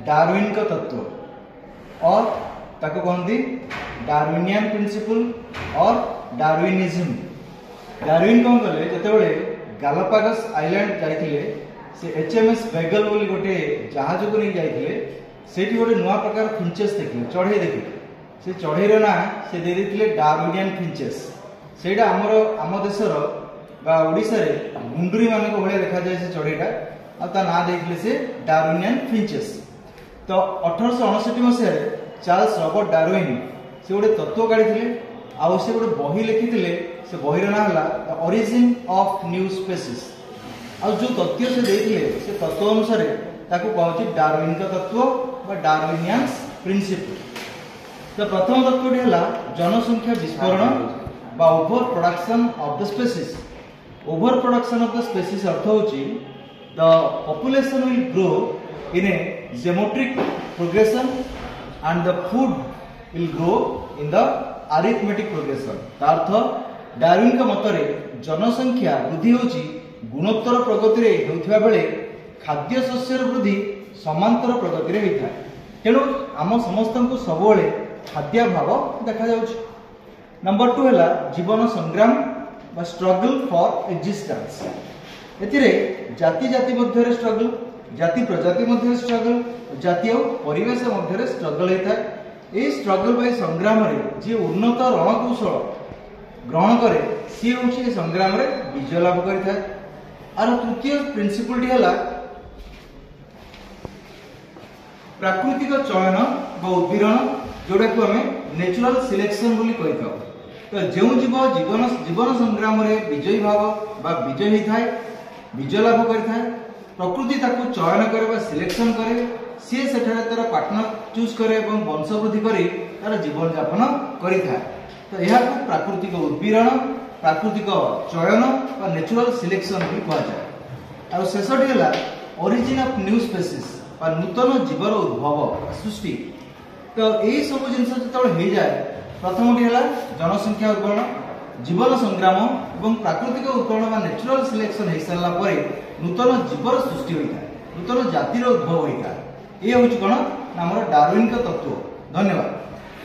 Darwin का तत्व और ताको कहती डार्विनियन प्रिंसिपल और डार्विनिज्म। डार्विन कौन कले जितेबाला गालापागोस आइलैंड जाइए से HMS बेगल बोली गोटे जहाज को नहीं जाइए से गोटे नुआ प्रकार फिंचेस देखिए चढ़ई देखिए से चढ़ईर ना से दे देते डार्विनियन फिंचेस सेटा आम देशर ओडिशा रे गुंडुरी मान भाई देखा जाए से चढ़ईटा आ ना देते से डार्विनियन फिंचेस। तो 1869 मसीह चार्ल्स रॉबर्ट डार्विन से गोटे तत्व काढ़ी आउ से गोटे बही लिखी से बहीर ना है ओरिजिन ऑफ न्यू स्पेसीज। और जो तथ्य से देते से तत्व अनुसार ताको कहछि डार्विन का तत्व बा डार्विनियन प्रिंसिपल। तो प्रथम तत्वटी है जनसंख्या विस्फोरण बा over production of the species. Over production of the species अर्थ होछि the population will grow in a geometric progression and the food will grow in the arithmetic progression. अर्थ डार्विन का मतरे जनसंख्या वृद्धि होछि गुणोत्तर प्रगति रे होउथिबा बेले खाद्य शस्यर वृद्धि समांतर प्रगति रे होइथा। तेणु आम समस्त को सबले खाद्य भाव देखा जाउछि। नंबर 2 है जीवन संग्राम बा स्ट्रगल फॉर एक्जिस्टेंस। एथिरे जाति जाति मध्य स्ट्रगल, जाति प्रजाति मध्य स्ट्रगल, जाति और परिवेश मध्य स्ट्रगल होता है। ये स्ट्रगल बाय संग्राम रे जे उन्नत रणकौशल ग्रहण करे सी होछि संग्राम रे विजय लाभ करिथा। आर तृतीय प्रिंसिपल है प्राकृतिक चयन व उद्गीरण जोड़ा को आम नेचुरल सिलेक्शन बोली कही था। तो जो जीव जीवन संग्राम रे विजयी भाव बा विजय होता है विजय लाभ करता है प्रकृति ताको चयन करे सिलेक्शन करे सी सेठारे तार पार्टनर चूज करे और वंशवृद्धि करी तार जीवन यापन करिथा। तो यह प्राकृतिक उद्गीरण प्राकृतिक चयन व नेचुरल सिलेक्शन भी कहा जाए। और शेषटी है ओरिजिन ऑफ न्यू स्पेसीज नूतन जीवर उद्भव सृष्टि। तो यही सब जिनस जो हो जाए प्रथमटी है जनसंख्या उद्गरण जीवन संग्राम और प्राकृतिक उद्गरण नेचुरल सिलेक्शन हो सारा पर नूतन जीवर सृष्टि होता है नूतन जातिर उद्भव होता है। ये हूँ कौन आम डार्विन का तत्व। धन्यवाद।